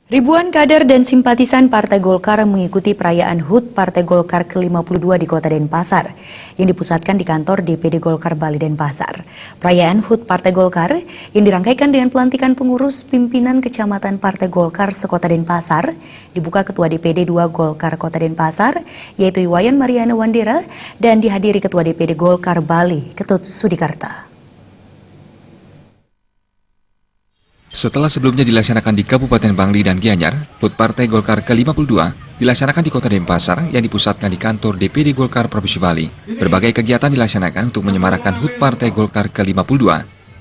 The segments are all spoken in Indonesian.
Ribuan kader dan simpatisan Partai Golkar mengikuti perayaan HUT Partai Golkar ke-52 di Kota Denpasar yang dipusatkan di kantor DPD Golkar Bali Denpasar. Perayaan HUT Partai Golkar yang dirangkaikan dengan pelantikan pengurus pimpinan Kecamatan Partai Golkar sekota Denpasar dibuka Ketua DPD 2 Golkar Kota Denpasar yaitu Iwayan Mariana Wandera dan dihadiri Ketua DPD Golkar Bali Ketut Sudikarta. Setelah sebelumnya dilaksanakan di Kabupaten Bangli dan Gianyar, HUT Partai Golkar ke-52 dilaksanakan di Kota Denpasar yang dipusatkan di kantor DPD Golkar Provinsi Bali. Berbagai kegiatan dilaksanakan untuk menyemarakan HUT Partai Golkar ke-52,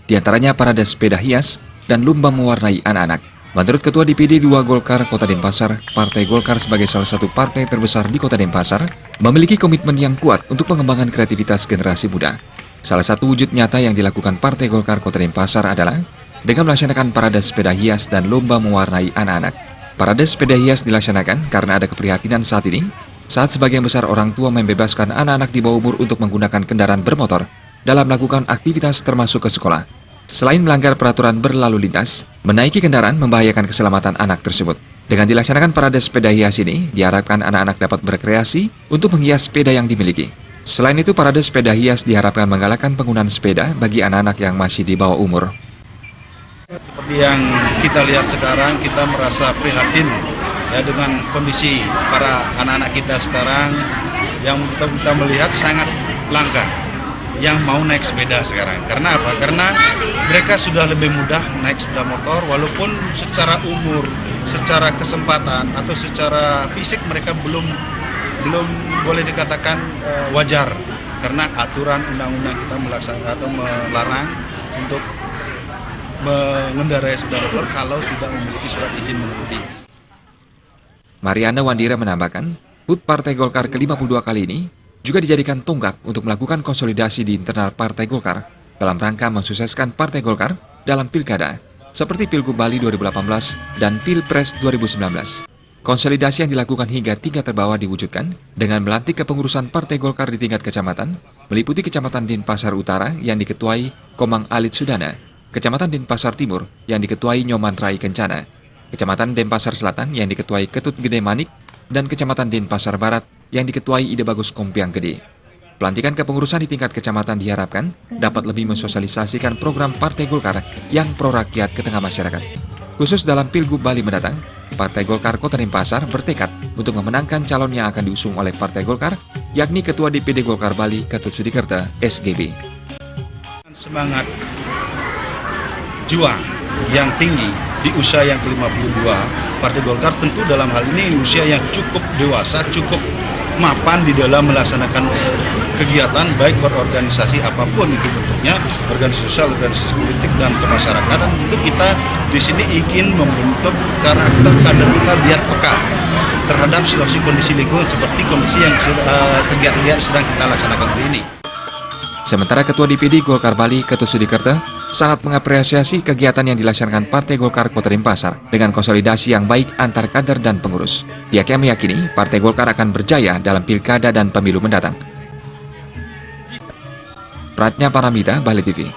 diantaranya parade sepeda hias dan lomba mewarnai anak-anak. Menurut Ketua DPD 2 Golkar Kota Denpasar, Partai Golkar sebagai salah satu partai terbesar di Kota Denpasar memiliki komitmen yang kuat untuk pengembangan kreativitas generasi muda. Salah satu wujud nyata yang dilakukan Partai Golkar Kota Denpasar adalah dengan melaksanakan parade sepeda hias dan lomba mewarnai anak-anak. Parade sepeda hias dilaksanakan karena ada keprihatinan saat ini, saat sebagian besar orang tua membebaskan anak-anak di bawah umur untuk menggunakan kendaraan bermotor dalam melakukan aktivitas termasuk ke sekolah. Selain melanggar peraturan berlalu lintas, menaiki kendaraan membahayakan keselamatan anak tersebut. Dengan dilaksanakan parade sepeda hias ini, diharapkan anak-anak dapat berkreasi untuk menghias sepeda yang dimiliki. Selain itu, parade sepeda hias diharapkan menggalakkan penggunaan sepeda bagi anak-anak yang masih di bawah umur. Seperti yang kita lihat sekarang, kita merasa prihatin ya dengan kondisi para anak-anak kita sekarang yang kita melihat sangat langka yang mau naik sepeda sekarang. Karena apa? Karena mereka sudah lebih mudah naik sepeda motor walaupun secara umur, secara kesempatan atau secara fisik mereka belum boleh dikatakan wajar karena aturan undang-undang kita melaksanakan atau melarang untuk mengendarai sepeda motor kalau tidak memiliki surat izin mengemudi. Mariana Wandera menambahkan, HUT Partai Golkar ke-52 kali ini juga dijadikan tonggak untuk melakukan konsolidasi di internal Partai Golkar dalam rangka mensukseskan Partai Golkar dalam pilkada, seperti Pilgub Bali 2018 dan Pilpres 2019. Konsolidasi yang dilakukan hingga tingkat terbawah diwujudkan dengan melantik kepengurusan Partai Golkar di tingkat kecamatan, meliputi Kecamatan Denpasar Utara yang diketuai Komang Alit Sudana, Kecamatan Denpasar Timur yang diketuai Nyoman Rai Kencana, Kecamatan Denpasar Selatan yang diketuai Ketut Gede Manik, dan Kecamatan Denpasar Barat yang diketuai Ide Bagus Kompiang Gede. Pelantikan kepengurusan di tingkat kecamatan diharapkan dapat lebih mensosialisasikan program Partai Golkar yang pro-rakyat ke tengah masyarakat. Khusus dalam Pilgub Bali mendatang, Partai Golkar Kota Denpasar bertekad untuk memenangkan calon yang akan diusung oleh Partai Golkar, yakni Ketua DPD Golkar Bali Ketut Sudikarta, SGB. Semangat juang yang tinggi di usia yang ke-52, Partai Golkar tentu dalam hal ini usia yang cukup dewasa, cukup mapan di dalam melaksanakan kegiatan baik berorganisasi apapun itu bentuknya, organisasi sosial, organisasi politik dan kemasyarakatan. Tentu kita di sini ingin membentuk karakter kader kita biar peka terhadap situasi kondisi lingkungan seperti kondisi yang kegiatan sedang kita laksanakan hari ini. Sementara Ketua DPD Golkar Bali Ketut Sudikarta sangat mengapresiasi kegiatan yang dilaksanakan Partai Golkar Kota Denpasar dengan konsolidasi yang baik antar kader dan pengurus. Pihaknya meyakini Partai Golkar akan berjaya dalam pilkada dan pemilu mendatang. Pratnya Paramita, Bali TV.